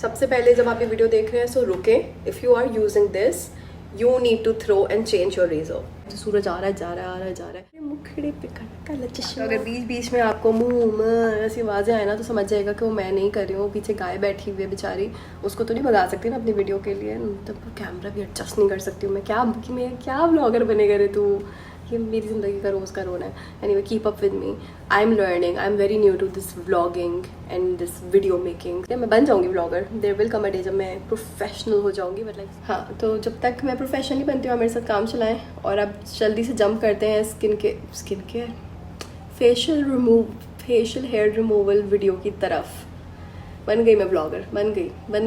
सबसे पहले जब आप ये वीडियो देख रहे हैं सो रुकें. If you are using this you need to throw and change your razor. तो सूरज आ रहा है, जा रहा है, आ रहा है, जा रहा है. मुखड़े पे काला चश्मा. अगर बीच बीच में आपको मुंह ऐसी आवाज़ें आए ना तो समझ जाएगा कि वो मैं नहीं कर रही हूँ. पीछे गाय बैठी हुई है बेचारी, उसको तो नहीं भगा सकती ना अपनी वीडियो के लिए. तब कैमरा भी एडजस्ट नहीं कर सकती हूँ मैं. क्या ब्लॉगर बनेगा रे तू. ये मेरी ज़िंदगी का रोज़ का रोना है. Anyway keep up with me. I am learning. I am very new to this vlogging and this video making. मैं बन जाऊँगी vlogger. There will come a day जब मैं प्रोफेशनल हो जाऊँगी. बट लाइक हाँ, तो जब तक मैं प्रोफेशनली बनती हूँ मेरे साथ काम चलाएं. और अब जल्दी से जंप करते हैं skin care facial hair removal video की तरफ. बन गई मैं ब्लॉगर. बन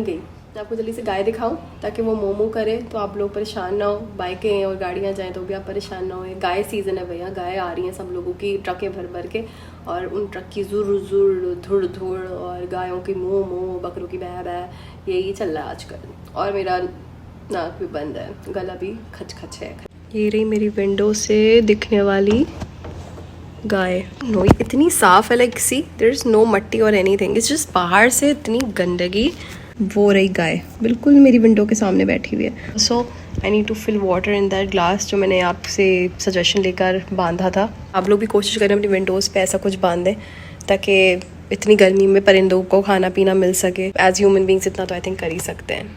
गई. मैं आपको जल्दी से गाय दिखाऊं ताकि वो मोमो करे तो आप लोग परेशान ना हो. बाइकें और गाड़ियां जाएं तो भी आप परेशान ना हो. गाय सीज़न है भैया. गाय आ रही हैं सब लोगों की ट्रकें भर के. और उन ट्रक की जुर धुड़ और गायों की मोमो, बकरों की बै. यही चल रहा है आजकल. और मेरा नाक भी बंद है, गला भी खच है. ये रही मेरी विंडो से दिखने वाली गाय. नो, इतनी साफ है. Like see there is no मट्टी और एनीथिंग. इट्स जस्ट बाहर से इतनी गंदगी. वो रही गाय बिल्कुल मेरी विंडो के सामने बैठी हुई है. So I need to fill water in that glass जो मैंने आपसे सजेशन लेकर बांधा था. आप लोग भी कोशिश करें अपनी विंडोज़ पे ऐसा कुछ बांध दें ताकि इतनी गर्मी में परिंदों को खाना पीना मिल सके. एज ह्यूमन बींग्स इतना तो आई थिंक कर ही सकते हैं.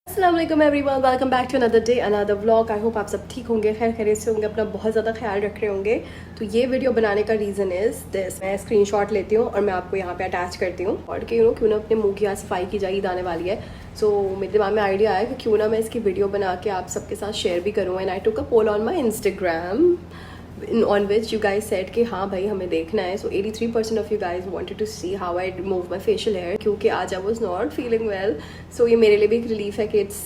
अस्सलामुअलैकुम everyone, welcome back to another day another vlog. I hope आप सब ठीक होंगे, खैरियत से होंगे, अपना बहुत ज़्यादा ख्याल रख रहे होंगे. तो ये वीडियो बनाने का रीज़न इज़ दिस. मैं स्क्रीनशॉट लेती हूँ और मैं आपको यहाँ पे अटैच करती हूँ. और क्यों ना अपने मुंह की आज सफाई की जाए. ईद आने वाली है. सो मेरे दिमाग में आइडिया आया कि क्यों ना मैं इसकी वीडियो बना के आप सबके साथ शेयर भी करूँ. And I took a poll on my Instagram on which you guys said कि हाँ भाई हमें देखना है. So 83% of you guys wanted to see how I remove my facial hair क्योंकि आज I was not feeling well. So ये मेरे लिए भी एक relief है कि it's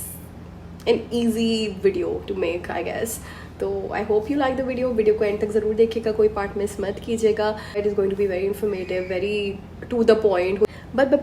an easy video to make I guess. तो I hope you like the video. Video को एंड तक ज़रूर देखिएगा, कोई पार्ट मिस मत कीजिएगा. It is going to be very informative, very to the point. But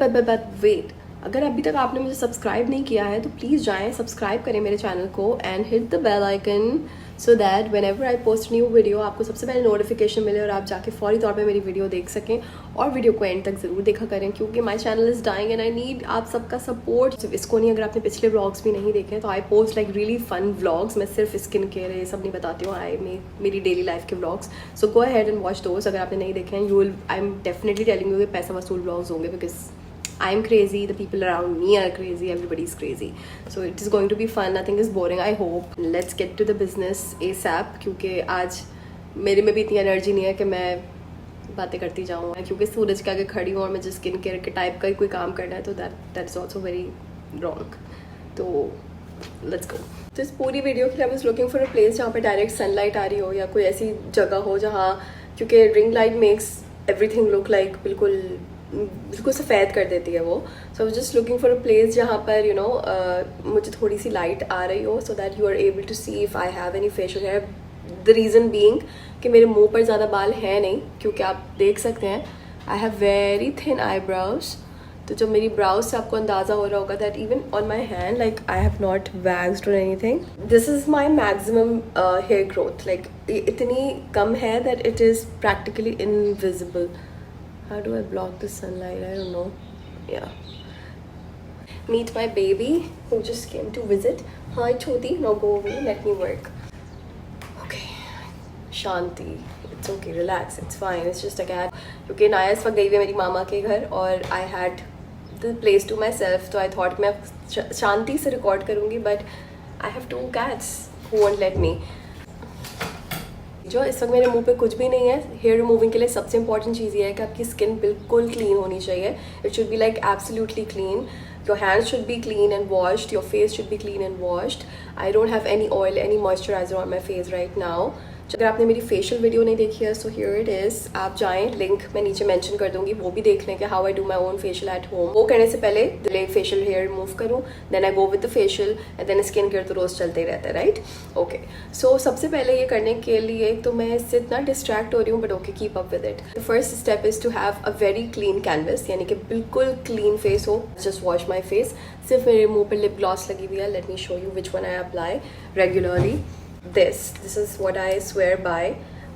wait. अगर अभी तक आपने मुझे सब्सक्राइब नहीं किया है तो प्लीज़ जाएं, सब्सक्राइब करें मेरे चैनल को and hit the bell icon so that whenever I post new video आपको सबसे पहले नोटिफिकेशन मिले और आप जाके फौरी तौर पे मेरी वीडियो देख सकें. और वीडियो को एंड तक ज़रूर देखा करें क्योंकि my channel is dying and I need आप सबका सपोर्ट. सिर्फ इसको नहीं, अगर आपने पिछले व्लॉग्स भी नहीं देखे तो I post like really fun vlogs. मैं सिर्फ स्किन केयर ये सब नहीं बताती हूँ. मेरी डेली लाइफ के vlogs. So go ahead and watch those. अगर आपने नहीं देखे हैं you will, I am definitely telling you कि पैसा वसूल व्लॉग्स होंगे because I'm crazy, the people around me are crazy, everybody's crazy. So it is going to be fun, nothing is boring, I hope. Let's get to the business ASAP क्योंकि आज मेरे में भी इतनी एनर्जी नहीं है कि मैं बातें करती जाऊँ. क्योंकि सूरज के आगे खड़ी हूँ और मुझे स्किन केयर के टाइप का ही कोई काम करना है तो that is also very wrong. तो let's go. तो इस पूरी वीडियो के लिए I was looking for a place जहाँ पे डायरेक्ट सनलाइट आ रही हो या कोई ऐसी जगह हो जहाँ, क्योंकि ring light makes everything look like बिल्कुल सफ़ेद कर देती है वो. So I was just looking for a place जहाँ पर यू नो मुझे थोड़ी सी लाइट आ रही हो so that you are able to see if I have any facial hair. The reason being कि मेरे मुंह पर ज़्यादा बाल हैं नहीं क्योंकि आप देख सकते हैं I have very thin eyebrows. तो जब मेरी ब्राउज से आपको अंदाज़ा हो रहा होगा that even on my hand like I have not waxed और anything. This is my maximum hair growth. Like इतनी कम है that it is practically invisible. How do I block the sunlight? I don't know. Yeah. Meet my baby who just came to visit. Hi Choti, now go away. Let me work. Okay. Shanti. It's okay. Relax. It's fine. It's just a cat. क्योंकि नाया इस वक्त गई हुई है मेरी मामा के घर और I had the place to myself. तो I thought मैं शांति से रिकॉर्ड करूँगी but I have 2 cats who won't let me. जो इस वक्त मेरे मुंह पे कुछ भी नहीं है. हेयर रिमूविंग के लिए सबसे इंपॉर्टेंट चीज़ ये है कि आपकी स्किन बिल्कुल क्लीन होनी चाहिए. It should be like absolutely clean. Your hands should be clean and washed. Your face should be clean and washed. I don't have any oil, any moisturiser on my face right now. अगर आपने मेरी facial video नहीं देखी है so here it is. आप जाएं, link मैं नीचे मेंशन कर दूंगी, वो भी देख लें कि how I do my own facial at home. वो करने से पहले फेशियल हेयर रिमूव करूँ then I go with the facial and then skin care तो रोज़ चलते ही रहता है राइट. ओके. सो सबसे पहले ये करने के लिए तो मैं इससे इतना डिस्ट्रैक्ट हो रही हूँ but okay keep up with it. The first step is to have a very clean canvas यानी कि बिल्कुल क्लीन फेस हो. Just wash my face. सिर्फ मेरे मुँह पर लिप ग्लॉस लगी हुई है. Let me show you which one I apply regularly. This is what I swear by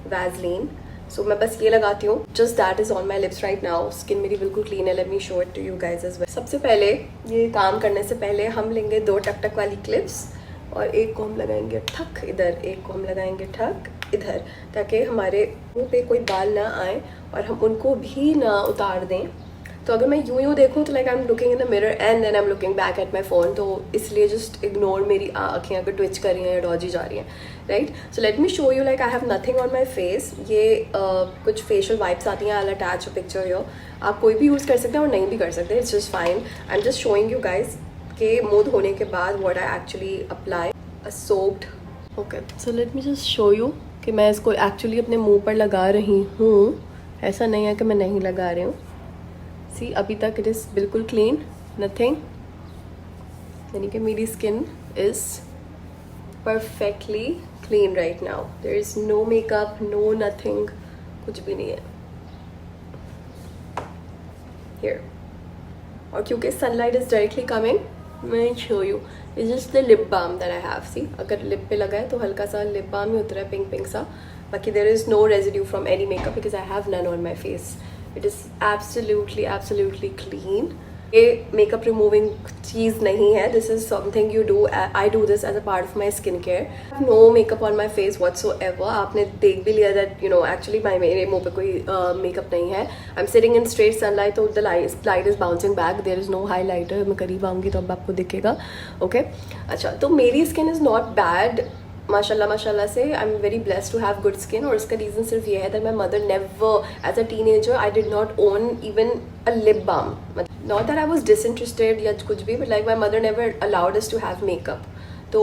Vaseline. So मैं बस ये लगाती हूँ. Just that is on my lips right now. Skin मेरी बिल्कुल क्लीन है. Let me show it to you guys as well. सबसे पहले ये काम करने से पहले हम लेंगे 2 टक टक वाली क्लिप्स और एक को हम लगाएंगे ठक इधर, एक को हम लगाएंगे ठक इधर, ताकि हमारे मुंह पे कोई बाल ना आए और हम उनको भी ना उतार दें. तो अगर मैं यूं देखूं तो like I am looking in the mirror and then I am looking back at my phone. तो इसलिए जस्ट इग्नोर मेरी आँखें अगर ट्विच कर रही हैं या डॉजी जा रही हैं. Right. So let me show you. Like I have nothing on my face. ये कुछ फेशियल वाइप्स आती हैं. I will attach a picture here. आप कोई भी यूज़ कर सकते हैं और नहीं भी कर सकते. It's just fine. I am just showing you guys के मुँह धोने के बाद what I actually apply a soaked. Okay. So let me just show you कि मैं इसको एक्चुअली अपने मुँह पर लगा रही हूँ. ऐसा नहीं है कि मैं नहीं लगा रही हूँ. सी अभी तक इट इज़ बिल्कुल क्लीन, नथिंग. यानी कि मेरी skin is perfectly clean right now. There is no makeup, no nothing, कुछ भी नहीं है हियर. और क्योंकि सनलाइट इज़ डायरेक्टली कमिंग, मैं show you. It's just the lip balm that I have. See अगर लिप पे लगा है तो हल्का सा लिप बाम ही उतरा है, पिंक पिंक सा. बाकी there is no residue from any makeup because I have none on my face. It is absolutely clean. ये मेकअप रिमूविंग चीज़ नहीं है. This is something you do. I do this as a part of my skin care. No makeup on my face whatsoever. आपने देख भी लिया that you know actually मेरे मुँह पे कोई मेकअप नहीं है. I am sitting in straight sunlight, तो the light is bouncing back. There is no highlighter. मैं करीब आऊँगी तो अब आपको दिखेगा. ओके. अच्छा, तो मेरी स्किन इज़ नॉट बैड माशाल्लाह से. I am very blessed to have good skin. और इसका रीज़न सिर्फ ये है that my mother never as a teenager I did not own even a lip balm. Not that I was disinterested या कुछ भी, but like my mother never allowed us to have makeup. तो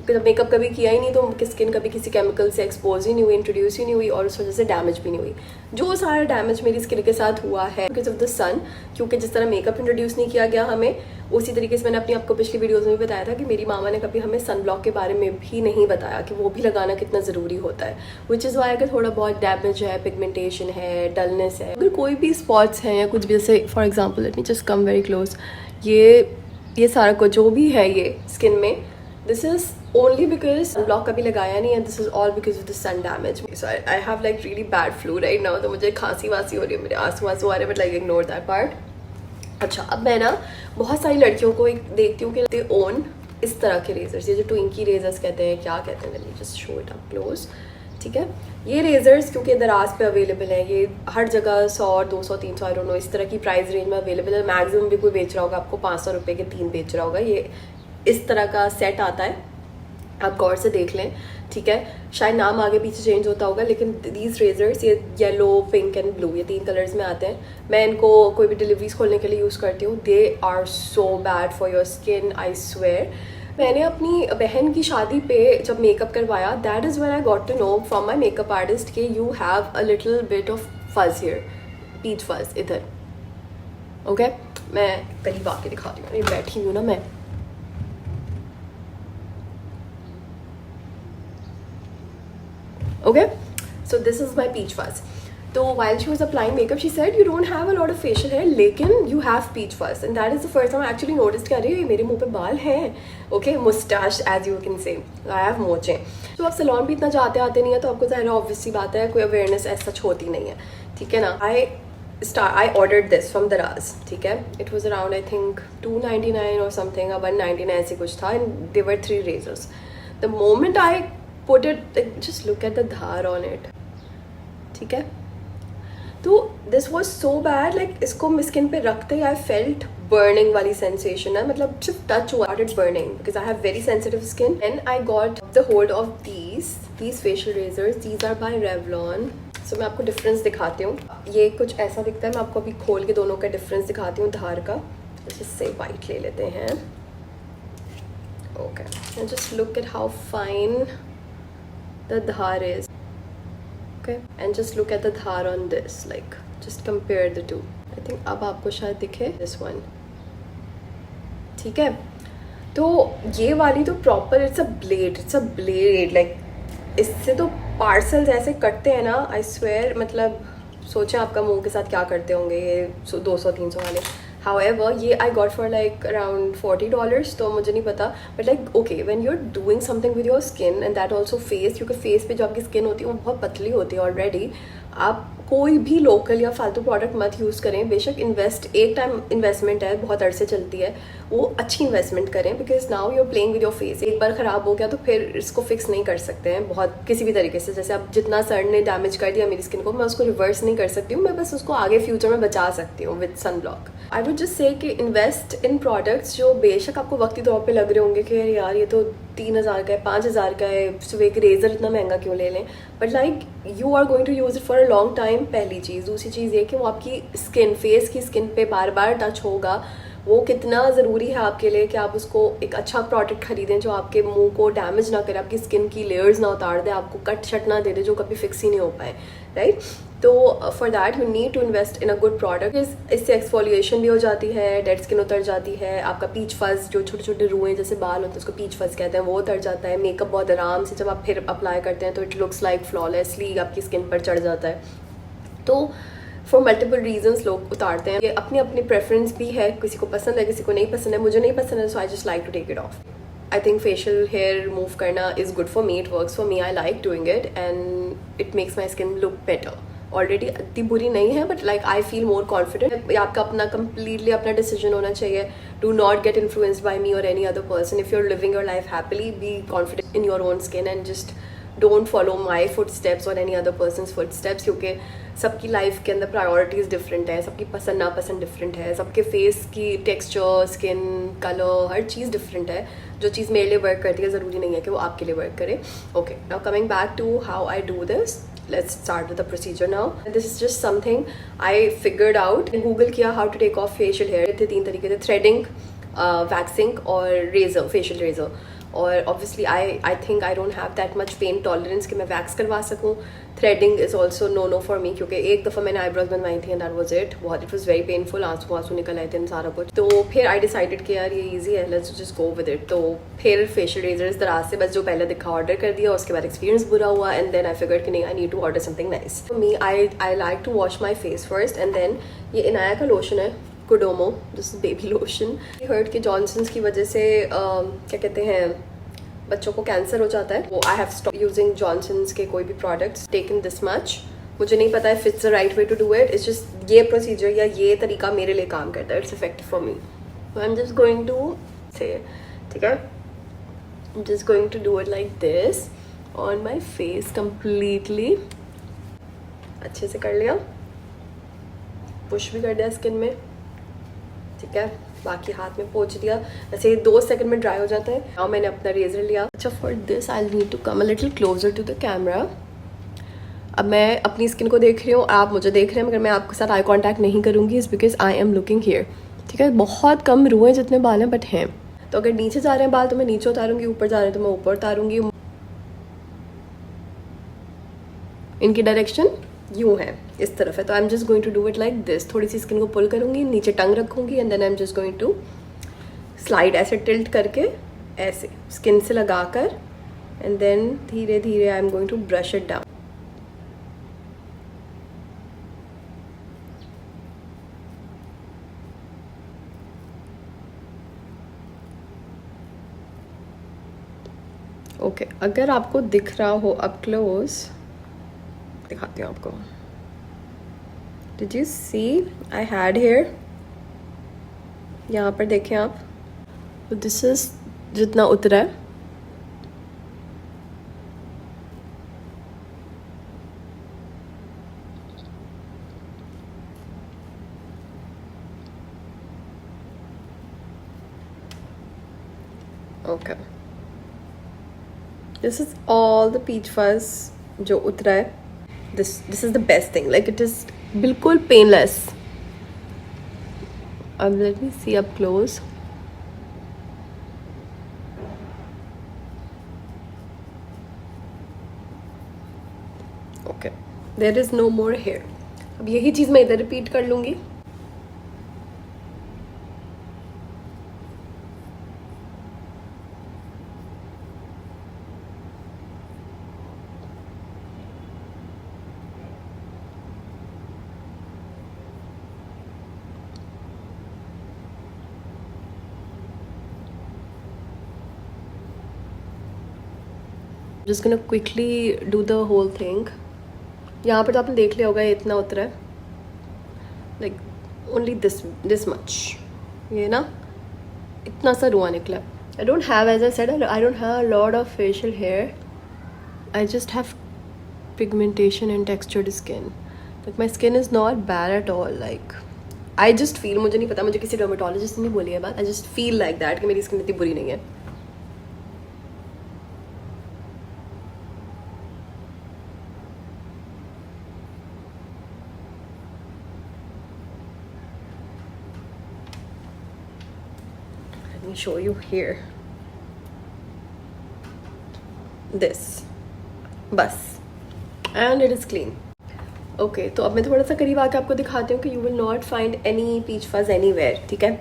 makeup कभी किया ही नहीं तो skin कभी किसी केमिकल से एक्सपोज ही नहीं हुई, इंट्रोड्यूस ही नहीं हुई और उस वजह से डैमेज भी नहीं हुई. जो सारा डैमेज मेरी स्किन के साथ हुआ है बिकॉज ऑफ द सन. क्योंकि जिस तरह मेकअप इंट्रोड्यूस नहीं किया गया हमें, उसी तरीके से मैंने अपनी आपको पिछली वीडियोज़ में भी बताया था कि मेरी मामा ने कभी हमें सन ब्लॉक के बारे में भी नहीं बताया कि वो भी लगाना कितना ज़रूरी होता है. विच इज़ वाई अगर थोड़ा बहुत डैमेज है, पिगमेंटेशन है, डलनेस है, अगर कोई भी स्पॉट्स हैं या कुछ भी, जैसे for example let me just come very close. ये सारा कुछ जो भी है ये स्किन में, this is only because block कभी लगाया नहीं है. This is all because of the sun damage. So I have like really bad flu right now. तो मुझे खांसी वासी हो रही है, मेरे आंसू आ रहे हैं, but like ignore that part. अच्छा, अब मैं ना बहुत सारी लड़कियों को एक देखती हूँ कि दे ओन इस तरह के रेजर्स. ये जो ट्विंकी रेजर्स कहते हैं, क्या कहते हैं, late me just show it up close. ठीक है. ये रेजर्स क्योंकि दराज पे अवेलेबल है, ये हर जगह 100, 200, 300 आई डोंट नो इस तरह की प्राइस रेंज में अवेलेबल है. मैक्सिमम भी कोई बेच रहा होगा आपको 500 रुपये के 3 बेच रहा होगा. ये इस तरह का सेट आता है, आप गौर से देख लें. ठीक है. शायद नाम आगे पीछे चेंज होता होगा, लेकिन दीज रेजर्स ये येलो, पिंक एंड ब्लू, ये 3 कलर्स में आते हैं. मैं इनको कोई भी डिलीवरीज खोलने के लिए यूज़ करती हूँ. They are so bad for your skin, I swear. मैंने अपनी बहन की शादी पे जब मेकअप करवाया, that is when I got to know from my makeup artist कि you have a little bit of fuzz here, peach fuzz इधर. ओके. मैं करीब आके दिखाती हूँ. बैठी हूँ ना मैं. Okay, so this is my peach fuzz. So while she was applying makeup, she said, "You don't have a lot of facial hair, लेकिन you have peach fuzz." And that is the first time I actually noticed कि अरे मेरे मुंह पे बाल हैं. Okay, mustache as you can say. I have मोचे. तो आप सैलून भी इतना जाते आते नहीं है, तो आपको ज़ाहिर ऑब्वियसली बात है कोई अवेयरनेस ऐसा सच होती नहीं है. ठीक है ना. I ordered this from Daraz. ठीक है. It was around I think $299 or something, or $199 ऐसे कुछ था. And there were 3 razors. The moment I put it, like, just look at the Dhar on it. ठीक है. तो this was so bad, like इसको skin पे रखते ही I felt burning वाली sensation है. मतलब सिर्फ touch हुआ started burning because I have very sensitive skin. And I got the hold of these facial razors. These are by Revlon. So मैं आपको डिफरेंस दिखाती हूँ. ये कुछ ऐसा दिखता है. मैं आपको अभी खोल के दोनों का डिफरेंस दिखाती हूँ धार का. इससे वाइट ले लेते हैं. Okay. And just look at how fine the dhar is. Okay, and just look at the dhar on this, like just compare the two. I think अब आपको शायद दिखे this one. ठीक है. तो ये वाली तो proper it's a blade like इससे तो पार्सल्स ऐसे कटते हैं ना. I swear. मतलब सोचें आपका मुंह के साथ क्या करते होंगे ये 200-300 वाले. However, ये I got for like around $40, तो मुझे नहीं पता, but like okay, when you're doing something with your skin and that also face, क्योंकि face पे जो आपकी skin होती है वो बहुत पतली होती है already, आप कोई भी लोकल या फालतू प्रोडक्ट मत यूज़ करें। बेशक एक टाइम इन्वेस्टमेंट है, बहुत अरसे चलती है, वो अच्छी इन्वेस्टमेंट करें, because now you are playing with your face. एक बार ख़राब हो गया तो फिर इसको फिक्स नहीं कर सकते हैं बहुत किसी भी तरीके से। जैसे अब जितना सन ने डैमेज कर दिया मेरी स्किन को, मैं उसको रिवर्स नहीं कर सकती हूँ, मैं बस उसको आगे फ्यूचर में बचा सकती हूँ with sun block. I would just say कि इन्वेस्ट इन प्रोडक्ट्स जो बेशक आपको वक्ती तौर पे लग रहे होंगे कि यार ये तो 3,000 का है, 5,000 का है, सिर्फ एक रेजर इतना महंगा क्यों ले लें, but like you are going to use it for a long time. पहली चीज़। दूसरी चीज़ ये कि वो आपकी स्किन, फेस की स्किन पे बार बार टच होगा, वो कितना ज़रूरी है आपके लिए कि आप उसको एक अच्छा प्रोडक्ट खरीदें जो आपके मुंह को डैमेज ना करे, आपकी स्किन की लेयर्स ना उतार दे, आपको कट शट ना दे दे जो कभी फिक्स ही नहीं हो पाए, राइट। तो for that you need to invest in a good product. इससे एक्सफोलिएशन भी हो जाती है, डेड स्किन उतर जाती है, आपका पीच फज, जो छोटे छोटे रुएं जैसे बाल होते हैं उसको पीच फज कहते हैं, वो उतर जाता है। मेकअप बहुत आराम से जब आप फिर अप्लाई करते हैं तो इट लुक्स लाइक फ्लॉलेसली आपकी स्किन पर चढ़ जाता है। तो फॉर मल्टीपल रीजंस लोग उतारते हैं, ये अपनी अपनी प्रेफरेंस भी है, किसी को पसंद है किसी को नहीं पसंद है। मुझे नहीं पसंद है, so I just like to take it off. I think facial hair remove करना is good for me, it works for me, I like doing it and it makes my skin look better. Already इतनी बुरी नहीं है, but like I feel more confident. आपका अपना completely अपना decision होना चाहिए। Do not get influenced by me और any other person. If you are living your life happily, be confident in your own skin and just don't follow my footsteps और any other person footsteps, क्योंकि सबकी life के अंदर priorities different है, सबकी पसंद नापसंद different है, सबके फेस की टेक्सचर, स्किन कलर, हर चीज़ डिफरेंट है। जो चीज़ मेरे लिए वर्क करती है ज़रूरी नहीं है कि वो आपके लिए वर्क करे। Okay, now coming back to how I do this, let's start with the procedure now. This is just something I figured out. Google किया how to take off facial hair। थे 3 तरीके थे, threading, waxing और razor, facial razor। और obviously I think I don't have that much pain tolerance कि मैं wax करवा सकूँ। Threading is also no for me, क्योंकि एक दफ़ा मैंने आईब्रोज बनवाई थी एंड दैट वाज इट। बहुत इट वाज वेरी पेनफुल, आंसू निकल आए थे सारा कुछ। तो फिर आई डिसाइडेड कि यार ये ईजी है, let's just go with it. तो फिर फेशियल रेजर इस तरह से बस जो पहले दिखा ऑर्डर कर दिया, उसके बाद एक्सपीरियंस बुरा हुआ एंड देन आई फिगर्ड कि नहीं, I need to order something nice for me. I like to wash my face first and then ये इनाया का लोशन है, Kodomo, this baby lotion. Hurt के जॉनसन्स की वजह से क्या कहते हैं, बच्चों को कैंसर हो जाता है। वो I have stop using Johnson's के कोई भी प्रोडक्ट्स, टेकन दिस मच। मुझे नहीं पता है it's the right way to do it, it's just ये प्रोसीजर या ये तरीका मेरे लिए काम करता है, it's effective for me. I am just going to say, ठीक है, I am just going to do it like this on my face completely. अच्छे से कर लिया, पुश भी कर दिया स्किन में, ठीक है, बाकी हाथ में पोंछ दिया। ऐसे 2 सेकंड में ड्राई हो जाता है। now मैंने अपना रेजर लिया। अच्छा, for this I need to come a little closer to the camera. अब मैं अपनी स्किन को देख रही हूँ, आप मुझे देख रहे हैं, मगर मैं आपके साथ आई कांटेक्ट नहीं करूँगी, is because I am looking here, ठीक है। बहुत कम रुए जितने बाल हैं, बट हैं। तो अगर नीचे जा रहे हैं बाल तो मैं नीचे उतारूंगी, ऊपर जा रहे हैं तो मैं ऊपर उतारूंगी। इनकी डायरेक्शन यूँ है, इस तरफ है, तो I am just going to do it like this. थोड़ी सी स्किन को पुल करूँगी, नीचे टंग रखूँगी and then I am just going to slide, ऐसे टिल्ट करके ऐसे स्किन से लगाकर एंड देन धीरे धीरे I am going to brush it down. Okay, अगर आपको दिख रहा हो अप क्लोज, दिखाती हूँ आपको। Did you see I had hair, यहाँ पर देखें आप, तो दिस इज जितना उतरा है। Okay, this is all the peach fuzz जो उतरा है। This is the best thing, like it is बिल्कुल पेनलेस। अब let me see up close. Okay, there is no more hair. अब यही चीज़ मैं इधर रिपीट कर लूँगी। Just gonna quickly do the whole thing. यहाँ पर तो आपने देख लिया होगा ये इतना उतरा है, लाइक ओनली दिस मच, ये ना इतना सा रुआ निकला। I don't have, as I said, I don't have a lot of facial hair, I just have pigmentation and textured skin. Like my skin is not bad at all, like I just feel, मुझे नहीं पता, मुझे किसी dermatologist ने बोली है बात, आई just feel like that कि मेरी स्किन इतनी बुरी नहीं है। Let me show you here. This. बस. And it is clean. Okay तो अब मैं थोड़ा सा करीब आके आपको दिखाती हूँ कि you will not find any peach fuzz anywhere, ठीक है।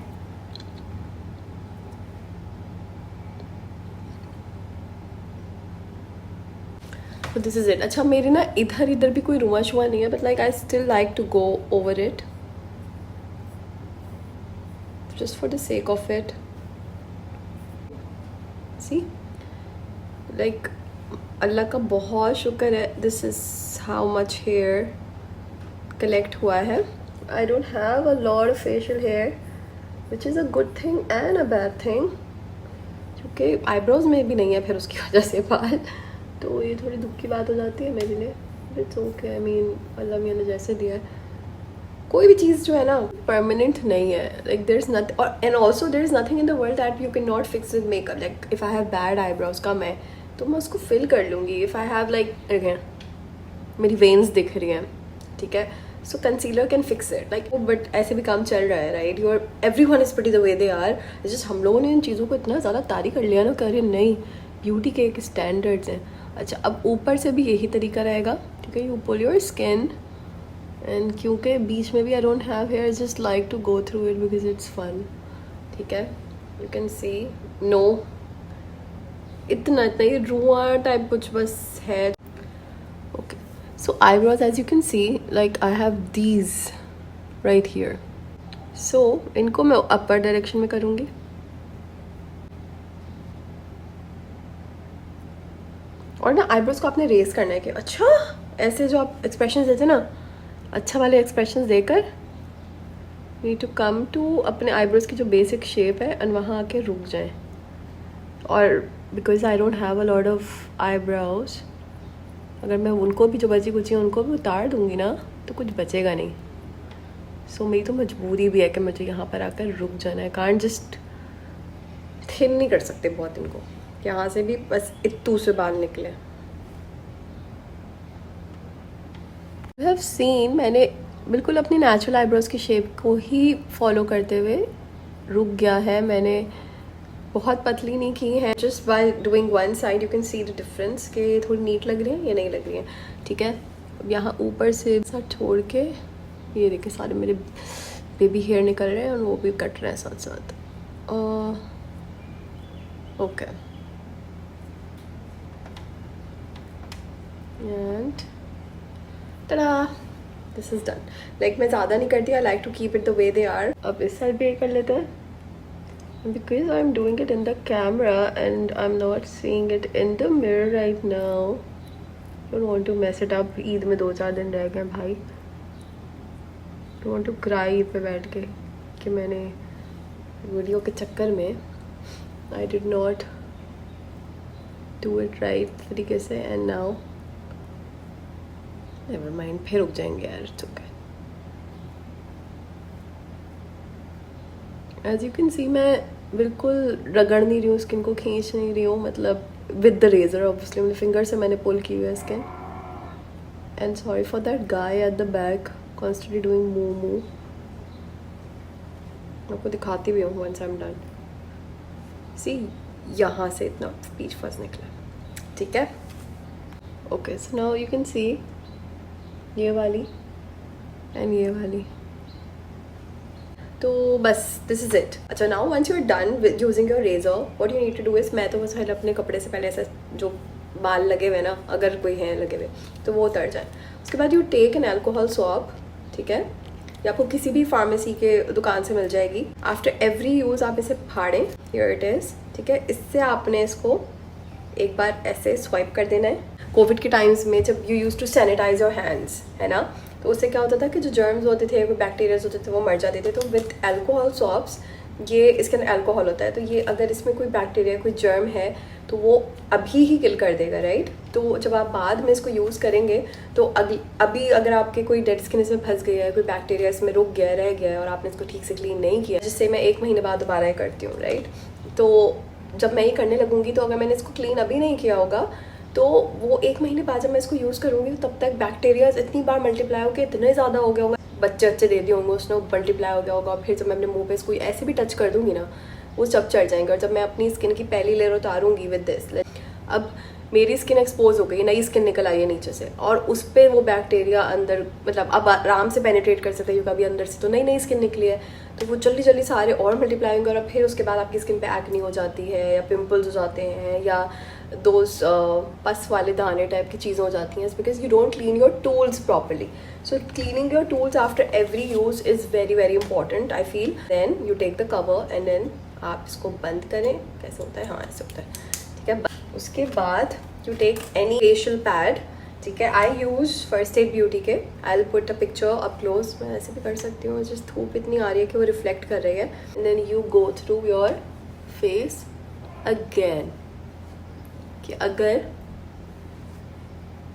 तो दिस इज इट। अच्छा मेरे ना इधर इधर भी कोई रुआ शुआ नहीं है, but like I still like to go over it just for the sake of it. See like Allah का बहुत शुक्र है, this is how much hair collect हुआ है। I don't have a lot of facial hair which is a good thing and a bad thing, क्योंकि eyebrows में भी नहीं है फिर उसकी वजह से बाल, तो ये थोड़ी दुख की बात हो जाती है मेरे लिए। इट्स ओके, आई मीन अल्लाह मियाँ ने जैसे दिया है, कोई भी चीज़ जो है ना परमानेंट नहीं है। लाइक देयर इज़ नथिंग, और and also there is nothing in the world that you can not fix with makeup. Like if I have bad eyebrows का मैं तो मैं उसको फिल कर लूँगी। इफ़ आई हैव लाइक मेरी वेन्स दिख रही हैं, ठीक है, so concealer can fix it, like but ऐसे भी काम चल रहा है, right. Your everyone is pretty the way they are, just हम लोगों ने इन चीज़ों को इतना ज़्यादा तारी कर लिया ना, करे नहीं, ब्यूटी के एक स्टैंडर्ड्स हैं। अच्छा अब ऊपर से भी यही तरीका रहेगा, ठीक है, you pull your skin and क्योंकि बीच में भी I don't have hair, just like to go through it because it's fun, ठीक है। यू कैन सी नो इतना ही रुआ टाइप कुछ बस है। Okay so eyebrows as you can see like I have these right here, so इनको मैं upper direction में करूँगी और ना आईब्रोज को आपने रेस करना है कि अच्छा ऐसे जो आप एक्सप्रेशन देते ना, अच्छा वाले एक्सप्रेशन देकर नीड टू कम टू अपने आईब्रोज की जो बेसिक शेप है एंड वहाँ आके रुक जाएं। और because I don't have a lot of eyebrows, अगर मैं उनको भी जो बची कुची उनको भी उतार दूंगी ना तो कुछ बचेगा नहीं। सो मेरी तो मजबूरी भी है कि मुझे यहाँ पर आकर रुक जाना है, कांट जस्ट थिन नहीं कर सकते बहुत इनको, यहाँ से भी बस इतू से बाल निकले। यू हैव सीन मैंने बिल्कुल अपनी नेचुरल आईब्रोज की शेप को ही फॉलो करते हुए रुक गया है, मैंने बहुत पतली नहीं की है। Just by doing one side you can see the difference कि थोड़ी नीट लग रही है या नहीं लग रही है, ठीक है। अब यहाँ ऊपर से साथ छोड़ के ये देखिए सारे मेरे बेबी हेयर निकल रहे हैं और वो भी कट रहे हैं साथ साथ। Okay and tada, this is done. Like मैं ज़्यादा नहीं करती, I like to keep it the way they are. अब इस साइड भी कर लेते हैं because I'm doing it in the camera and I'm not seeing it in the mirror right now. Don't want to mess it up. Eid में 2-4 दिन रह गए भाई, don't want to cry Eid पे बैठ के कि मैंने वीडियो के चक्कर में I did not do it right तरीके से and now never mind, फिर रुक जाएंगे यार, it's okay. As you can see मैं बिल्कुल रगड़ नहीं रही हूँ स्किन को, खींच नहीं रही हूँ, मतलब विद द रेजर ऑब्वियसली, मेरे फिंगर से मैंने पुल की हुई है skin. And sorry for that guy at the back constantly doing move. आपको दिखाती भी हूँ once I am done. See यहाँ से इतना पीच फंस निकला, ठीक है। Okay so now you can see ये वाली एंड ये वाली, तो बस दिस इज़ इट। अच्छा now once you are done with using your razor what you need to do is, मैं तो बस अपने कपड़े से पहले ऐसे जो बाल लगे हुए ना, अगर कोई हैं लगे हुए तो वो उतर जाए। उसके बाद you take an alcohol swab, ठीक है, ये आपको किसी भी फार्मेसी के दुकान से मिल जाएगी। आफ्टर एवरी यूज़ आप इसे फाड़ें, हियर इट इज़, ठीक है। इससे आपने इसको एक बार ऐसे स्वाइप कर देना है। कोविड के टाइम्स में जब you use to sanitise your hands, है ना, तो उससे क्या होता था कि जो जर्म्स होते थे, कोई बैक्टीरियाज होते थे, वो मर जाते थे। तो विद एल्कोहल स्वैप्स, ये इसके अंदर अल्कोहल होता है, तो ये अगर इसमें कोई बैक्टीरिया, कोई जर्म है तो वो अभी ही किल कर देगा, राइट। तो जब आप बाद में इसको यूज़ करेंगे तो अभी अगर आपके कोई डेड स्किन इसमें फंस गया है, कोई बैक्टीरिया इसमें रुक गया रह गया है और आपने इसको ठीक से क्लीन नहीं किया, जिससे मैं 1 महीने बाद दोबारा ये करती हूँ, राइट। तो जब मैं ये करने लगूंगी तो अगर मैंने इसको क्लीन अभी नहीं किया होगा तो वो 1 महीने बाद जब मैं इसको यूज़ करूँगी तो तब तक बैक्टीरियाज इतनी बार मल्टीप्लाई होकर इतने ज़्यादा हो गया होगा, बच्चे दे दिए होंगे, उसने मल्टीप्लाई हो गया होगा। और फिर जब मैं अपने मुंह पे इसको ऐसे भी टच कर दूंगी ना, वो सब चढ़ जाएंगे। और जब मैं अपनी स्किन की पहली लेयर उतारूंगी विद दिस, अब मेरी स्किन एक्सपोज हो गई, नई स्किन निकल आई है नीचे से, और उस पर वो बैक्टीरिया अंदर मतलब अब आराम से पेनिट्रेट कर सकते हैं, क्योंकि अभी अंदर से तो नई स्किन निकली है, तो वो जल्दी जल्दी सारे और मल्टीप्लाई होंगे। और फिर उसके बाद आपकी स्किन पे एक्ने हो जाती है, या पिंपल्स हो जाते हैं, या दोज पस वाले दाने टाइप की चीज़ें हो जाती हैं, because you don't clean your tools properly. So cleaning your tools after every use is very very important, I feel. Then you take the cover and then आप इसको बंद करें। कैसे होता है? हाँ, ऐसे होता है, ठीक है। उसके बाद you take any facial pad, ठीक है। I use first aid beauty के, I will put a picture up close. मैं ऐसे भी कर सकती हूँ, जस्ट धूप इतनी आ रही है कि वो रिफ्लेक्ट कर रही है। And then you go through your face again, कि अगर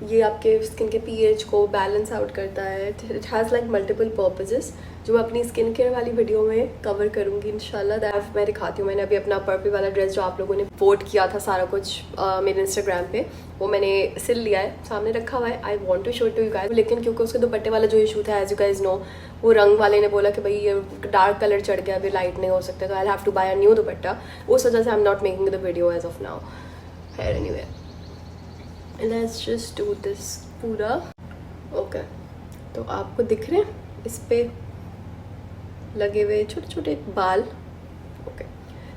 ये आपके स्किन के पीएच को बैलेंस आउट करता है। It has like multiple purposes, जो मैं अपनी स्किन केयर वाली वीडियो में कवर करूँगी इंशाल्लाह। दैट मैं दिखाती हूँ। मैंने अभी अपना पर्पल वाला ड्रेस जो आप लोगों ने वोट किया था सारा कुछ मेरे इंस्टाग्राम पे, वो मैंने सिल लिया है, सामने रखा हुआ है। I want to show to you guys, लेकिन क्योंकि उसके दुपट्टे वाला जो इशू था, एज यू गाइस नो, वो रंग वाले ने बोला कि भाई ये डार्क कलर चढ़ गया, अभी लाइट नहीं हो सकता, तो I have to buy a new dupatta. उस वजह से I am not making the video as of now. Anyway, let's just do this पूरा। ओके, तो आपको दिख रहे हैं इस पे लगे हुए छोटे छोटे बाल। ओके,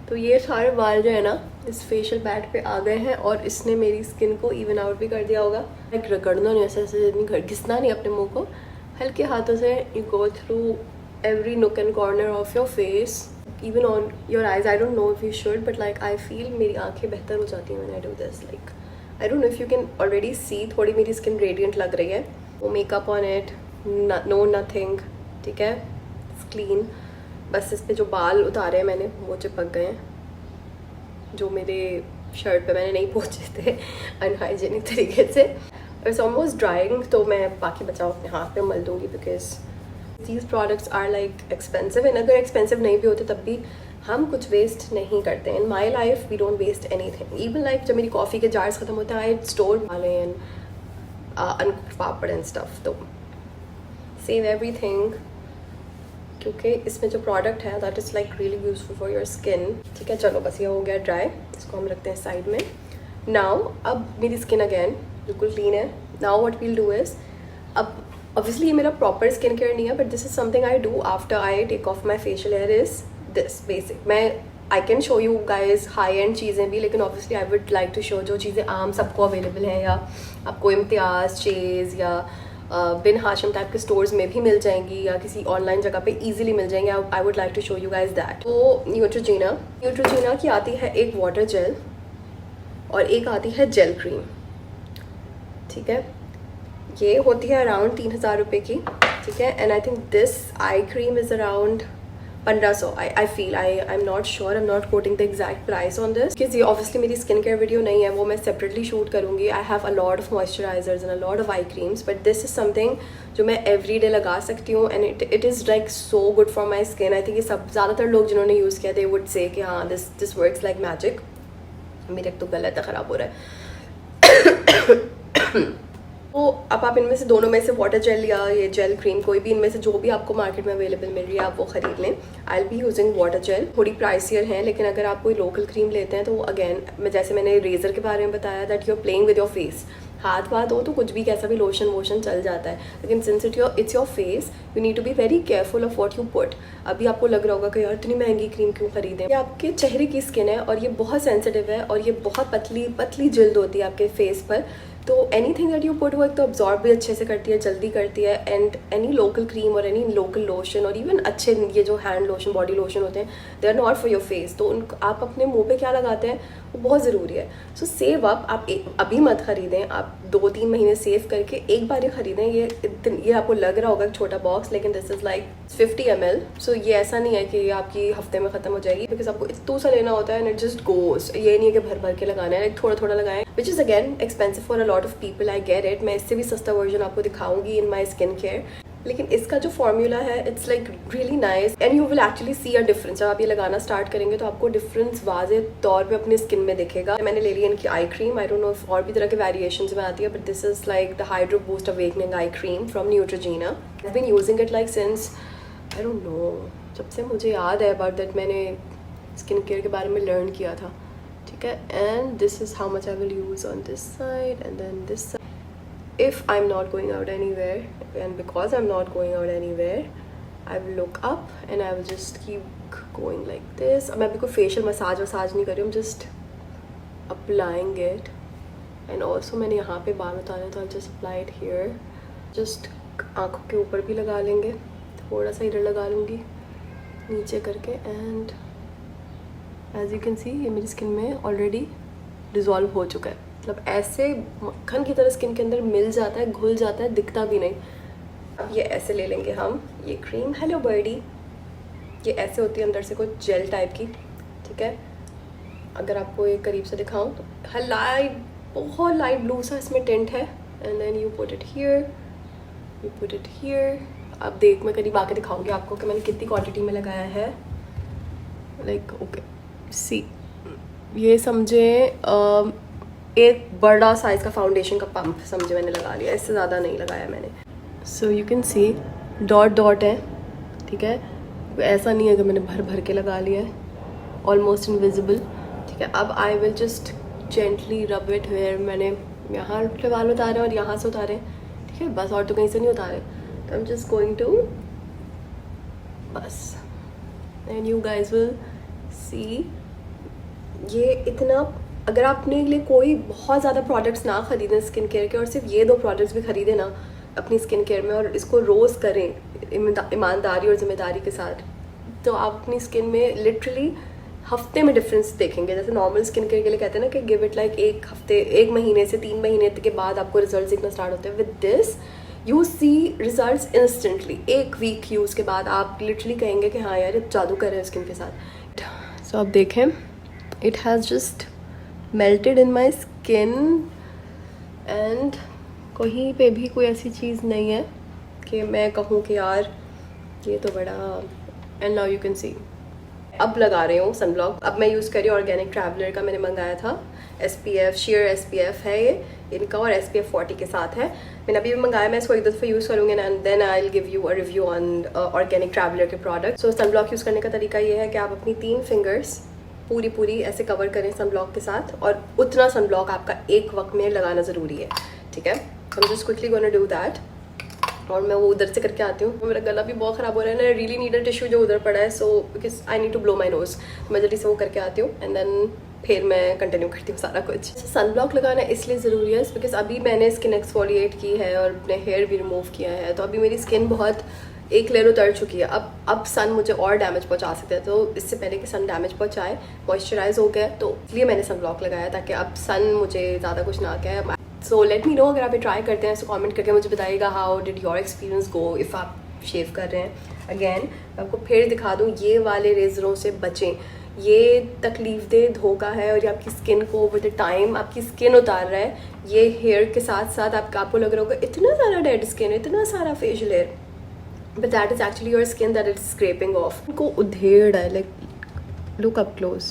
तो ये सारे बाल जो है ना इस फेशियल पैड पे आ गए हैं, और इसने मेरी स्किन को इवन आउट भी कर दिया होगा। एक रगड़ना नहीं, ऐसे घिसना नहीं अपने मुंह को, हल्के हाथों से you go through every nook and corner of your face, even on your eyes. I don't know if you should, but like I feel मेरी आंखें बेहतर हो जाती हैं when I do this. Like I don't know if you can already see, थोड़ी मेरी skin radiant लग रही है। वो makeup on it, no nothing, ठीक है, क्लीन। बस इस पे जो बाल उतारे हैं मैंने, वो चिपक गए हैं, जो मेरे शर्ट पे मैंने नहीं पोंछे थे अनहाइजेनिक तरीके से। इट्स ऑलमोस्ट ड्राइंग, तो मैं बाकी बचाओ अपने हाथ पे मल दूँगी, because these products are like expensive. And अगर एक्सपेंसिव नहीं भी होते तब भी हम कुछ वेस्ट नहीं करते। In my life we don't waste anything. Even like जब मेरी कॉफ़ी के जार्स ख़त्म होते हैं, आई स्टोर वाले and uncooked papad and stuff, तो सेव एवरीथिंग, क्योंकि इसमें जो प्रोडक्ट है that is like really useful for your skin, ठीक है। चलो बस ये हो गया ड्राई, इसको हम रखते हैं साइड में। नाउ अब मेरी स्किन अगेन बिल्कुल क्लीन है। Now what we'll do is, अब ऑब्वियसली ये मेरा प्रॉपर स्किन केयर नहीं है, but this is something I do after I take off my facial hair is this basic. मैं I can show you guys high end चीज़ें भी, लेकिन obviously I would like to show जो चीज़ें आम सबको अवेलेबल हैं, या आपको इम्तियाज़, चेज़ या बिन हाशिम टाइप के स्टोर्स में भी मिल जाएंगी, या किसी ऑनलाइन जगह पे इजीली मिल जाएंगे। I would like to show you guys that. तो न्यूट्रोजीना की आती है एक वाटर जेल और एक आती है जेल क्रीम, ठीक है। ये होती है अराउंड 3000 रुपये की, ठीक है। And I think this eye cream is around 1500। I feel, I am not sure, I am not coating the exact price on this, because ये ऑब्वियसली मेरी स्किन केयर वीडियो नहीं है, वो मैं सेपरेटली शूट करूँगी। I have a lot of moisturisers and a lot of I creams, but this is something जो मैं every day लगा सकती हूँ, and it is like so good for my skin. I think ये सब ज़्यादातर लोग जिन्होंने यूज़ किया दे वुड से कि हाँ दिस वर्क्स लाइक मैजिक। मेरे तो गलत है, ख़राब हो रहा है। तो अब आप इनमें से दोनों में से वाटर जेल या ये जेल क्रीम, कोई भी इनमें से जो भी आपको मार्केट में अवेलेबल मिल रही है आप वो खरीद लें। I will be using water gel, थोड़ी प्राइसियर है, लेकिन अगर आप कोई लोकल क्रीम लेते हैं तो वो अगेन जैसे मैंने रेजर के बारे में बताया that you are playing with your face. हाथ वाथ हो तो कुछ भी कैसा भी लोशन वोशन चल जाता है, लेकिन since it's your face you need to be very careful of what you put. अभी आपको लग रहा होगा कि यार इतनी महंगी क्रीम क्यों खरीदें। ये आपके चेहरे की स्किन है और ये बहुत सेंसिटिव है, और ये बहुत पतली जल्द होती है आपके फेस पर, तो एनीथिंग दैट यू पुट वो एक तो अब्जॉर्ब भी अच्छे से करती है, जल्दी करती है। एंड एनी लोकल क्रीम और एनी लोकल लोशन और इवन अच्छे ये जो हैंड लोशन, बॉडी लोशन होते हैं, they are not for your face. तो आप अपने मुंह पे क्या लगाते हैं वो बहुत ज़रूरी है। सो सेव अप, आप अभी मत ख़रीदें, आप 2-3 महीने सेव करके एक बार ही ख़रीदें। ये आपको लग रहा होगा छोटा बॉक्स, लेकिन दिस इज़ लाइक 50 ml। सो ये ऐसा नहीं है कि ये आपकी हफ्ते में ख़त्म हो जाएगी, बिकॉज आपको इतना सा लेना होता है एंड इट जस्ट गोज। ये नहीं है कि भर भर के लगाना है, लाइक थोड़ा थोड़ा लगाएं, which is again expensive for a lot of people, I get it. मैं इससे भी सस्ता वर्जन आपको दिखाऊंगी इन माई स्किन केयर, लेकिन इसका जो फॉर्मूला है it's like really nice and you will actually see a difference. जब आप ये लगाना स्टार्ट करेंगे तो आपको डिफरेंस वाज़े तौर पे अपनी स्किन में दिखेगा। मैंने ले ली इनकी eye cream, I don't know और भी तरह के वेरिएशंस में आती है, but this is like the hydro boost awakening eye cream from Neutrogena. I have been using it like since I don't know, जब से मुझे याद है अबाउट दैट मैंने स्किन केयर के बारे में लर्न किया था, ठीक है। And this is how much I will use on this side and then this side if I'm not going out anywhere, and because I'm not going out anywhere, I will look up and I will just keep going like this. अब मैं अभी कोई facial massage नहीं कर रही हूँ, I'm just applying it. And also मैंने यहाँ पे बाल उतारे तो I'll just apply it here. Just आँखों के ऊपर भी लगा लेंगे, थोड़ा सा इधर लगा लूँगी नीचे करके, and as you can see ये मेरी स्किन में already dissolve हो चुका है। मतलब ऐसे मक्खन की तरह स्किन के अंदर मिल जाता है, घुल जाता है, दिखता भी नहीं। अब ये ऐसे ले लेंगे हम ये क्रीम, हेलो बर्डी, ये ऐसे होती है अंदर से कुछ जेल टाइप की, ठीक है। अगर आपको ये करीब से दिखाऊं तो लाइट, बहुत लाइट ब्लू सा इसमें टिंट है, and then you put it here, you put it here. अब देख, मैं करीब आके दिखाऊंगी आपको कि मैंने कितनी क्वांटिटी में लगाया है। लाइक ओके सी, ये समझे एक बड़ा साइज़ का फाउंडेशन का पंप समझे मैंने लगा लिया, इससे ज़्यादा नहीं लगाया मैंने। So you can see dot dot है, ठीक है। ऐसा नहीं है कि मैंने भर भर के लगा लिया है, ऑलमोस्ट इनविजिबल, ठीक है। अब I will just gently rub it where मैंने यहाँ पे बाल उतारे और यहाँ से उतारे, ठीक है, बस, और तो कहीं से नहीं उतारे। तो I am just going to बस, and you guys will see. ये इतना, अगर आप अपने लिए कोई बहुत ज़्यादा प्रोडक्ट्स ना ख़रीदें स्किन केयर के, और सिर्फ ये 2 प्रोडक्ट्स भी ख़रीदें ना अपनी स्किन केयर में, और इसको रोज़ करें ईमानदारी और ज़िम्मेदारी के साथ, तो आप अपनी स्किन में लिटरली हफ्ते में डिफरेंस देखेंगे। जैसे नॉर्मल स्किन केयर के लिए कहते हैं ना कि गिव इट लाइक एक हफ्ते, 1 महीने से 3 महीने के बाद आपको रिजल्ट दिखना स्टार्ट होते हैं। With this you see results instantly. 1 week use के बाद आप लिटरली कहेंगे कि हाँ यार, ये जादू कर रहे हैं स्किन के साथ। सो आप देखें, it has just melted in my skin and कहीं पे भी कोई ऐसी चीज़ नहीं है कि मैं कहूँ कि यार ये तो बड़ा। एंड नाउ यू कैन सी, अब लगा रही हूँ सनब्लॉक। अब मैं यूज़ कर रही हूँ ऑर्गेनिक ट्रैवलर का, मैंने मंगाया था SPF, शेयर SPF है ये इनका, और SPF 40 के साथ है। मैंने अभी भी मंगाया, मैं इसको एक दफ़ा यूज़ करूँगी and then I will give you a review on Organic Traveller के प्रोडक्ट। सो सनब्लॉक यूज़ करने का तरीका ये है कि आप अपनी 3 फिंगर्स पूरी ऐसे कवर करें सनब्लॉक के साथ, और उतना सनब्लॉक आपका एक वक्त में लगाना ज़रूरी है, ठीक है। I am just quickly gonna do that, और मैं वो उधर से करके आती हूँ। मेरा गला भी बहुत ख़राब हो रहा है, I really need a tissue जो उधर पड़ा है, so because I need to blow my nose. मैं जल्दी से वो करके आती हूँ एंड देन फिर मैं कंटिन्यू करती हूँ सारा कुछ। सनब्लॉक लगाना इसलिए ज़रूरी है बिकॉज अभी मैंने स्किन एक्सफोलिएट की है और अपने हेयर भी रिमूव किया है, तो अभी मेरी स्किन बहुत एक लेयर उतर चुकी है। अब सन मुझे और डैमेज पहुंचा सकते हैं, तो इससे पहले कि सन डैमेज पहुंचाए, मॉइस्चराइज हो गया, तो इसलिए मैंने सन ब्लॉक लगाया ताकि अब सन मुझे ज़्यादा कुछ ना कहे। सो लेट मी नो, अगर आप ये ट्राई करते हैं तो कमेंट करके मुझे बताइएगा how did your experience go if आप शेव कर रहे हैं। अगेन मैं आपको फिर दिखा दूँ, ये वाले रेजरों से बचें, ये तकलीफ दे धोखा है और ये आपकी स्किन को विद टाइम आपकी स्किन उतार रहा है। ये हेयर के साथ साथ आपको लग रहा होगा इतना सारा डेड स्किन, इतना सारा facial hair, but that is actually your skin that it's scraping off। इनको उधेड़ है, like look up close,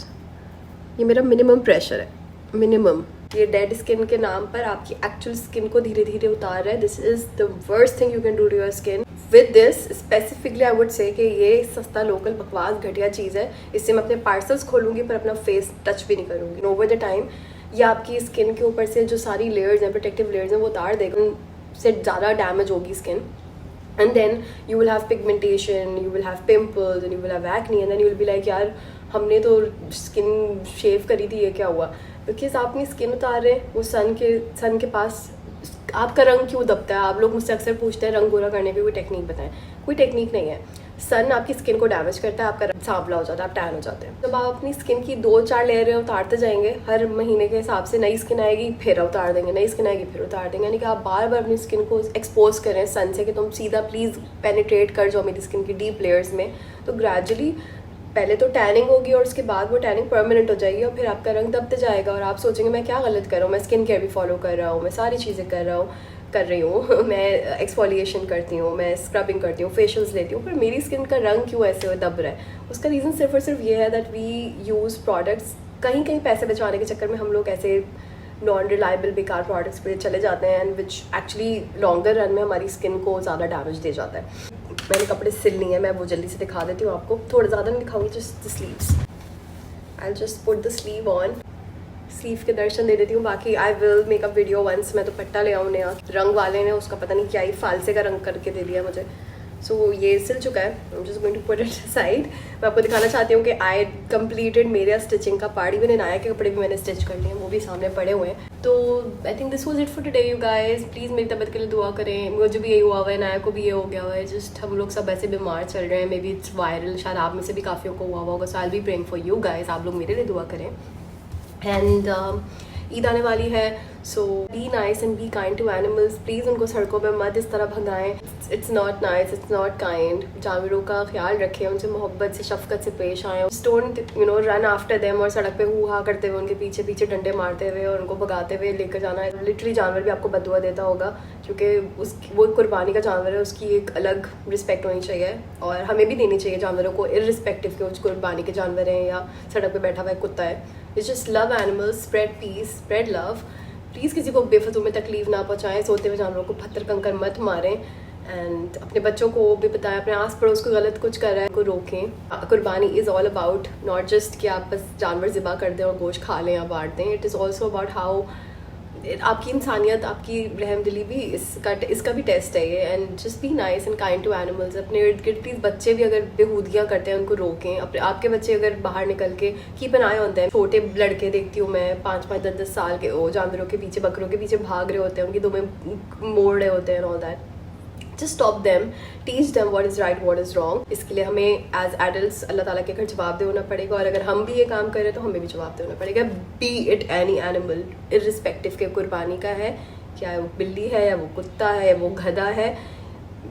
ये मेरा मिनिमम प्रेशर है, मिनिमम। ये डेड स्किन के नाम पर आपकी एक्चुअल स्किन को धीरे धीरे उतार रहा है। This is the worst thing you can do to your skin. With this specifically I would say कि ये सस्ता लोकल बकवास घटिया चीज़ है। इससे मैं अपने पार्सल्स खोलूँगी पर अपना फेस टच भी नहीं करूँगी। ओवर द टाइम ये आपकी स्किन के ऊपर से जो सारी लेयर्स हैं, प्रोटेक्टिव लेयर्स हैं, वो उतार देगा, उससे ज़्यादा डैमेज होगी skin. And then you will have pigmentation, you will have pimples, and you will have acne, and then you will be like यार हमने तो स्किन शेव करी थी, ये क्या हुआ? बिकॉज आप अपनी स्किन उतार रहे हैं, वो सन के पास आपका रंग क्यों दबता है? आप लोग मुझसे अक्सर पूछते हैं रंग गोरा करने की कोई टेक्निक बताएं। कोई टेक्निक नहीं है, सन आपकी स्किन को डैमेज करता है, आपका रंग सांवला हो जाता है, आप टैन हो जाते हैं। जब आप अपनी स्किन की 2-4 लेयर उतारते जाएंगे, हर महीने के हिसाब से नई स्किन आएगी, फिर उतार देंगे, नई स्किन आएगी, फिर उतार देंगे, यानी कि आप बार बार अपनी स्किन को एक्सपोज करें सन से कि तुम सीधा प्लीज़ पेनिट्रेट कर जाओ मेरी स्किन की डीप लेयर्स में। तो ग्रेजुअली पहले तो टैनिंग होगी और उसके बाद वो टैनिंग परमानेंट हो जाएगी और फिर आपका रंग दबते जाएगा और आप सोचेंगे मैं क्या गलत कर रहा हूँ, मैं स्किन केयर भी फॉलो कर रहा हूँ, मैं सारी चीज़ें कर रही हूँ मैं एक्सफोलिएशन करती हूँ, मैं स्क्रबिंग करती हूँ, फेशियल्स लेती हूँ, पर मेरी स्किन का रंग क्यों ऐसे दब रहा है। उसका रीज़न सिर्फ और सिर्फ ये है दैट वी यूज़ प्रोडक्ट्स, कहीं कहीं पैसे बचाने के चक्कर में हम लोग ऐसे नॉन रिलायबल बेकार प्रोडक्ट्स पे चले जाते हैं and which actually longer run में हमारी स्किन को ज़्यादा डैमेज दे जाता है। मैंने कपड़े सिल लिए हैं, मैं वो जल्दी से दिखा देती हूँ आपको, थोड़ा ज़्यादा नहीं दिखाऊंगी, just the sleeves. I just put the sleeve on, sleeve के दर्शन दे देती हूँ। बाकी I will make a video once मैं दुपट्टा ले आऊँ नया, रंग वाले ने उसका पता नहीं क्या ही फालसे का रंग करके दे दिया मुझे। सो ये सिल चुका है, I am just going to put it side. मैं आपको दिखाना चाहती हूँ कि आई कंप्लीटेड मेरा स्टिचिंग का पार्ट, इवन नाया के कपड़े भी मैंने स्टिच कर लिए हैं, वो भी सामने पड़े हुए हैं। तो I think this was it for today you guys. Please मेरी तबीयत के लिए दुआ करें, मुझे भी यही हुआ हुआ है, नाया को भी ये हो गया हुआ है, जस्ट हम लोग सब ऐसे बीमार चल रहे हैं, मे बी इट्स वायरल, शायद आप में से भी काफ़ियों को हुआ होगा। So I will be praying for you guys, आप लोग मेरे लिए दुआ करें। एंड ईद आने वाली है, so be nice and be kind to animals. Please उनको सड़कों पे मत इस तरह भगाएं, it's not nice, it's not kind. जानवरों का ख्याल रखें, उनसे मोहब्बत से शफकत से पेश आएँ। डोंट रन आफ्टर देम और सड़क पे हु हा करते हुए उनके पीछे पीछे डंडे मारते हुए और उनको भगाते हुए लेकर जाना। लिटरली जानवर भी आपको बददुआ देता होगा, क्योंकि वो कुर्बानी का जानवर है, उसकी एक अलग रिस्पेक्ट होनी चाहिए और हमें भी देनी चाहिए जानवरों को, इररिस्पेक्टिव के वो कुर्बानी के जानवर हैं या सड़क पे बैठा हुआ एक कुत्ता है। It's just love animals, spread peace, spread love. Please किसी को बेफजूल में तकलीफ ना पहुँचाएं, सोते हुए जानवरों को पत्थर कंकर मत मारें एंड अपने बच्चों को भी बताएं, अपने आस पड़ोस को गलत कुछ कर रहा है को रोकें। कुर्बानी is all about not just कि आप बस जानवर ज़िबा कर दें और गोश्त खा लें या बांट दें, it is also about how आपकी इंसानियत, आपकी रहमदिली भी इसका भी टेस्ट है ये। And just be nice and kind to animals. अपने इर्द गिर्द प्लीज़ बच्चे भी अगर बेहूदियाँ करते हैं उनको रोकें। अपने आपके बच्चे अगर बाहर निकल के कीप एन आई होते हैं, छोटे लड़के देखती हूँ मैं 5-5, 10-10 साल के, वो जानवरों के पीछे, बकरों के पीछे भाग रहे होते हैं, उनकी दुमें मोड़ रहे होते हैं, all that. Just stop them, teach them what is right, what is wrong. इसके लिए हमें एज एडल्ट्स अल्लाह ताला के घर जवाब देना पड़ेगा और अगर हम भी ये काम करें तो हमें भी जवाब देना पड़ेगा। B it any animal, irrespective के कुर्बानी का है, क्या वो बिल्ली है या वो कुत्ता है या वो गधा है,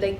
like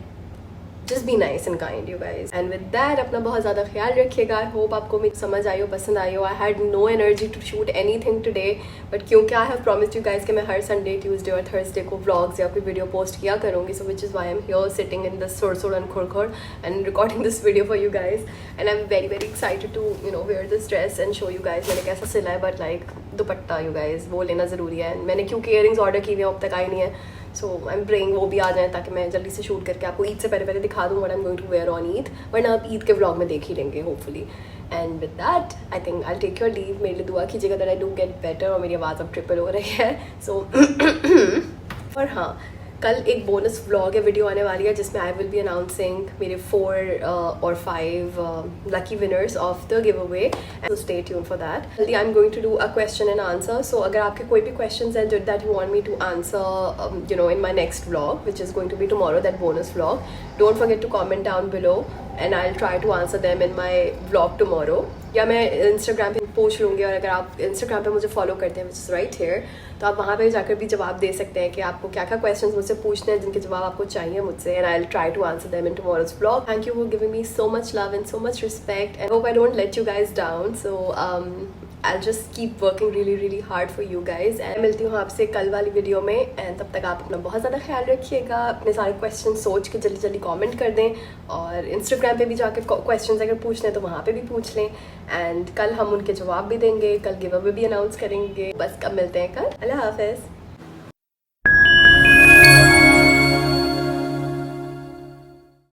just be nice and kind you guys. And with that अपना बहुत ज़्यादा ख्याल रखिएगा। आई होप आपको मेरी समझ आई हो, पसंद आई हो। I had no energy to shoot anything today, but क्योंकि I have promised you guys कि मैं हर संडे, ट्यूसडे और थर्सडे को व्लॉग्स या कोई वीडियो पोस्ट किया करूँगी, so which is why I am here sitting in this sore and खुरखुर and recording this video for you guys. And I am very very excited to wear this dress and show you guys मैंने कैसा सिला है। But like dupatta you guys वो लेना ज़रूरी है। मैंने क्योंकि इयरिंग्स ऑर्डर की हुई हैं, अब तक आई नहीं है, सो आई एम प्रेइंग वो भी आ जाए ताकि मैं जल्दी से शूट करके आपको ईद से पहले दिखा दूँ what I am going to wear on Eid, वरना आप ईद के व्लॉग में देख ही लेंगे hopefully. And with that I think I take your leave. मेरे लिए दुआ कीजिएगा that I do get better, और मेरी आवाज़ अब ट्रिपल हो रही है, सो और हाँ, कल एक बोनस व्लॉग है, वीडियो आने वाली है जिसमें आई विल बी अनाउंसिंग मेरे 4 और 5 lucky winners of the giveaway, so stay tune for that. I am going to do a question and answer, so अगर आपके कोई भी क्वेश्चन हैं that you want me to answer in my next vlog which is going to be tomorrow, that bonus vlog, don't forget to comment down below and I will try to answer them in my vlog tomorrow, या मैं Instagram पे पूछ लूँगी। और अगर आप Instagram पे मुझे फॉलो करते हैं विच इज़ राइट हियर, तो आप वहाँ पे जाकर भी जवाब दे सकते हैं कि आपको क्या क्या क्वेश्चंस मुझसे पूछने हैं जिनके जवाब आपको चाहिए मुझसे, and I will try to answer them in tomorrow's vlog. Thank you for giving me so much love and so much respect, and hope I don't let you guys down, so I'll just keep working really really hard for you guys। and मिलती हूँ आपसे कल वाली video में, and तब तक आप अपना बहुत ज़्यादा ख्याल रखिएगा। अपने सारे क्वेश्चन सोच के जल्दी जल्दी कमेंट कर दें, और इंस्टाग्राम पे भी जाकर क्वेश्चंस अगर पूछने हैं तो वहाँ पे भी पूछ लें, एंड कल हम उनके जवाब भी देंगे, कल गिव अवे भी अनाउंस करेंगे। बस कब मिलते हैं कल, अल्लाह हाफ़िज़।